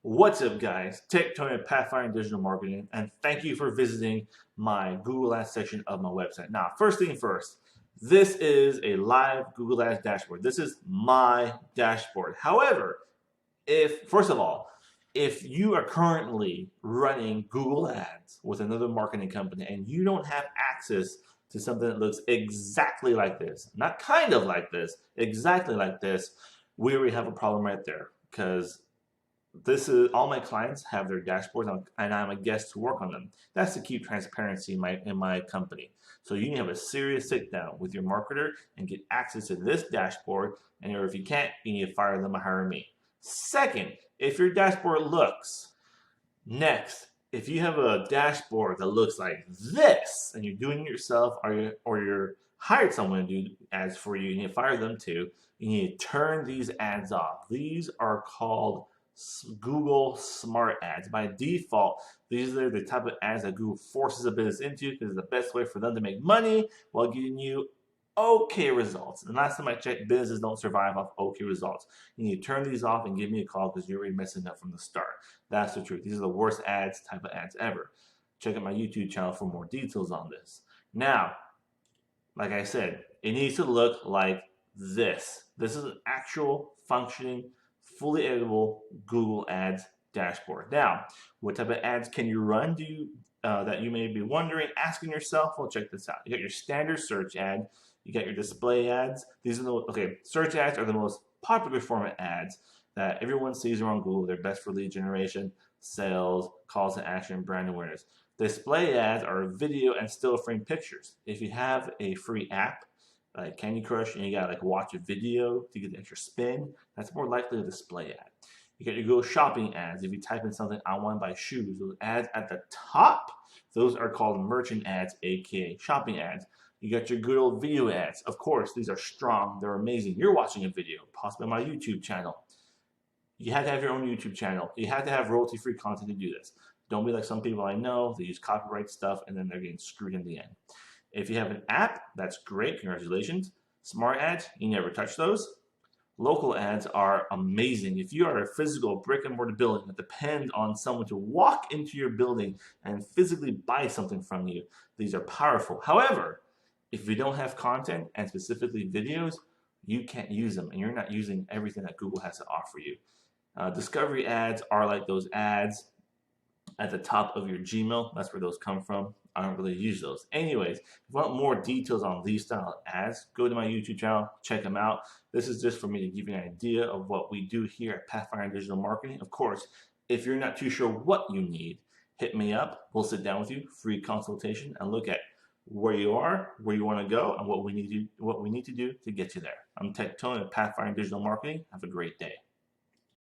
What's up, guys? Tony at Pathfinder Digital Marketing, and thank you for visiting my Google Ads section of my website. Now, first thing first, this is a live Google Ads dashboard. This is my dashboard. However, first of all, if you are currently running Google Ads with another marketing company and you don't have access to something that looks exactly like this, not kind of like this, exactly like this, we already have a problem right there, because this is all my clients have their dashboards, and I'm a guest to work on them. That's to keep transparency in my company. So you need to have a serious sit down with your marketer and get access to this dashboard. And if you can't, you need to fire them or hire me. Second, if your dashboard looks next, if you have a dashboard that looks like this and you're doing it yourself, or you're hired someone to do ads for you, you need to fire them too. You need to turn these ads off. These are called Google Smart Ads. By default, these are the type of ads that Google forces a business into because it's the best way for them to make money while giving you okay results. And last time I checked, businesses don't survive off okay results. You need to turn these off and give me a call because you're already messing up from the start. That's the truth. These are the worst type of ads ever. Check out my YouTube channel for more details on this. Now, like I said, it needs to look like this. This is an actual functioning, fully editable Google Ads dashboard. Now, what type of ads can you run? That you may be wondering, asking yourself? Well, check this out. You got your standard search ad. You got your display ads. These are search ads are the most popular form of ads that everyone sees around Google. They're best for lead generation, sales, calls to action, brand awareness. Display ads are video and still frame pictures. If you have a free app like Candy Crush and you gotta watch a video to get the extra spin, that's more likely a display ad. You got your Google shopping ads. If you type in something, I want to buy shoes, those ads at the top, those are called merchant ads, aka shopping ads. You got your good old video ads. Of course, these are strong, they're amazing. You're watching a video, possibly on my YouTube channel. You have to have your own YouTube channel. You have to have royalty-free content to do this. Don't be like some people I know, they use copyright stuff and then they're getting screwed in the end. If you have an app, that's great, congratulations. Smart ads, you never touch those. Local ads are amazing. If you are a physical brick and mortar building that depends on someone to walk into your building and physically buy something from you, these are powerful. However, if you don't have content and specifically videos, you can't use them and you're not using everything that Google has to offer you. Discovery ads are like those ads at the top of your Gmail. That's where those come from. I don't really use those. Anyways, if you want more details on these style ads, go to my YouTube channel, check them out. This is just for me to give you an idea of what we do here at Pathfinder Digital Marketing. Of course, if you're not too sure what you need, hit me up. We'll sit down with you, free consultation, and look at where you are, where you want to go, and what we need to do to get you there. I'm Tony at Pathfinder Digital Marketing. Have a great day.